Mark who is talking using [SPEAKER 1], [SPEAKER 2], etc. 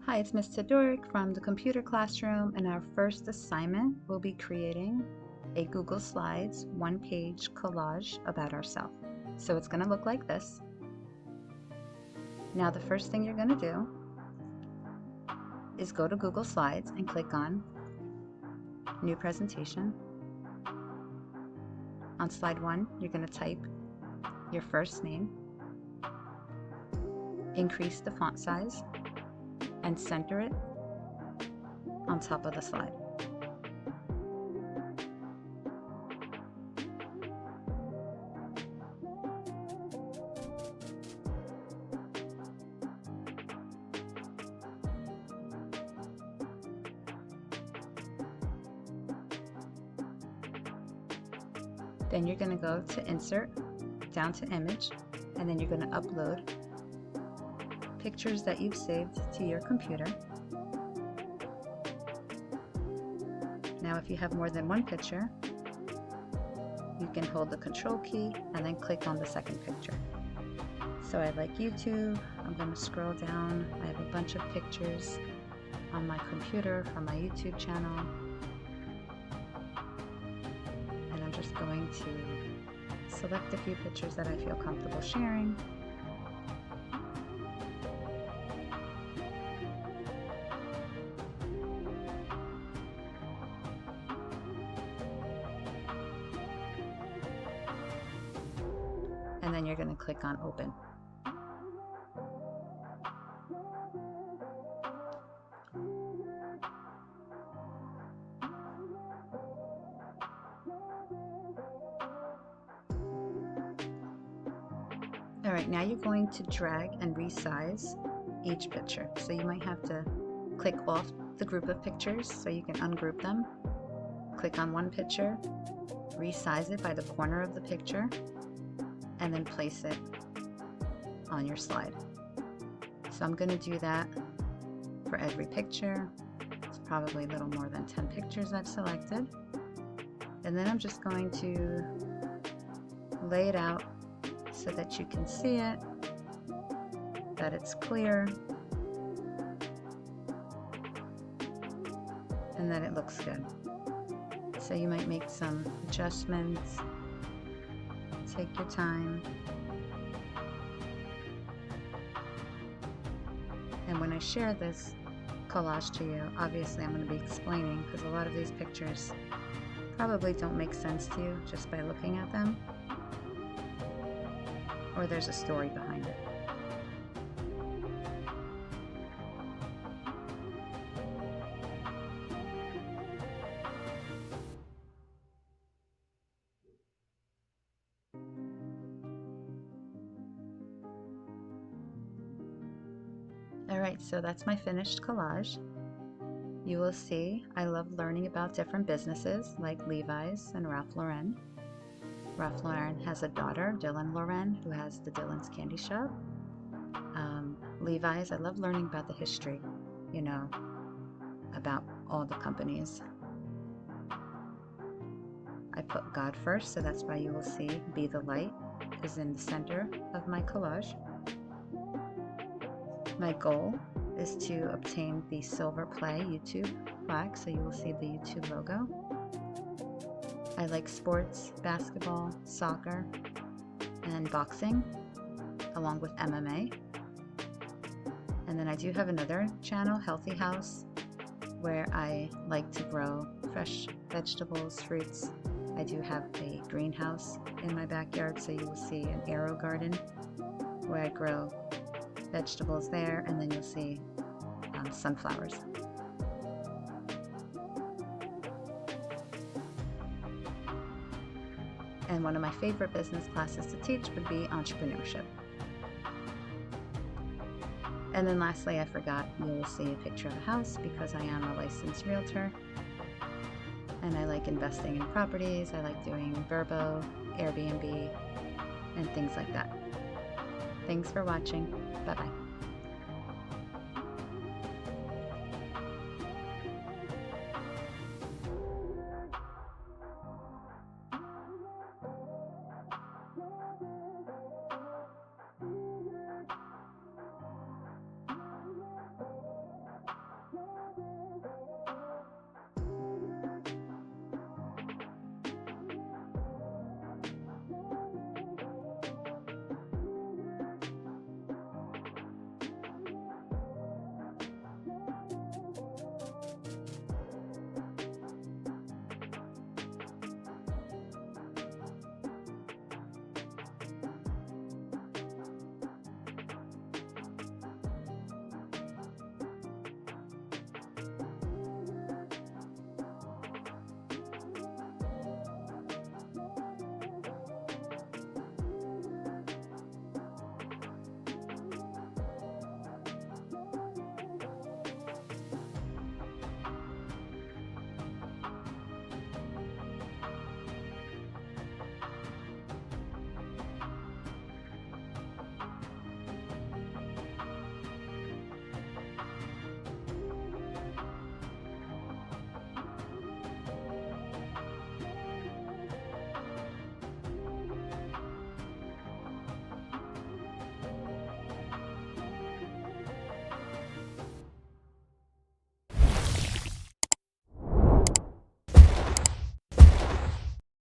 [SPEAKER 1] Hi, it's Ms. Todoric from the computer classroom, and our first assignment will be creating a Google Slides one-page collage about ourselves. So it's going to look like this. Now the first thing you're going to do is go to Google Slides and click on New Presentation. On slide 1, you're going to type your first name, increase the font size, and center it on top of the slide. Then you're going to go to Insert, down to Image, and then you're going to upload pictures that you've saved to your computer. Now if you have more than one picture, you can hold the Control key and then click on the second picture. So I like YouTube. I'm going to scroll down. I have a bunch of pictures on my computer from my YouTube channel. And I'm just going to select a few pictures that I feel comfortable sharing. And then you're going to click on Open. All right, now you're going to drag and resize each picture. So you might have to click off the group of pictures so you can ungroup them. Click on one picture, resize it by the corner of the picture, and then place it on your slide. So I'm going to do that for every picture. It's probably a little more than 10 pictures I've selected. And then I'm just going to lay it out so that you can see it, that it's clear, and that it looks good. So you might make some adjustments. Take your time. And when I share this collage to you, obviously I'm going to be explaining, because a lot of these pictures probably don't make sense to you just by looking at them, or there's a story behind it. Alright, so that's my finished collage. You will see I love learning about different businesses like Levi's and Ralph Lauren. Ralph Lauren has a daughter, Dylan Lauren, who has the Dylan's Candy Shop. Levi's, I love learning about the history, you know, about all the companies. I put God first, so that's why you will see Be the Light is in the center of my collage. My goal is to obtain the Silver Play YouTube flag, so you will see the YouTube logo. I like sports, basketball, soccer, and boxing, along with MMA. And then I do have another channel, Healthy House, where I like to grow fresh vegetables, fruits. I do have a greenhouse in my backyard, so you will see an arrow garden where I grow vegetables there, and then you'll see sunflowers. And one of my favorite business classes to teach would be Entrepreneurship. And then lastly, I forgot, you will see a picture of a house because I am a licensed realtor. And I like investing in properties. I like doing Verbo, Airbnb, and things like that. Thanks for watching. Bye-bye.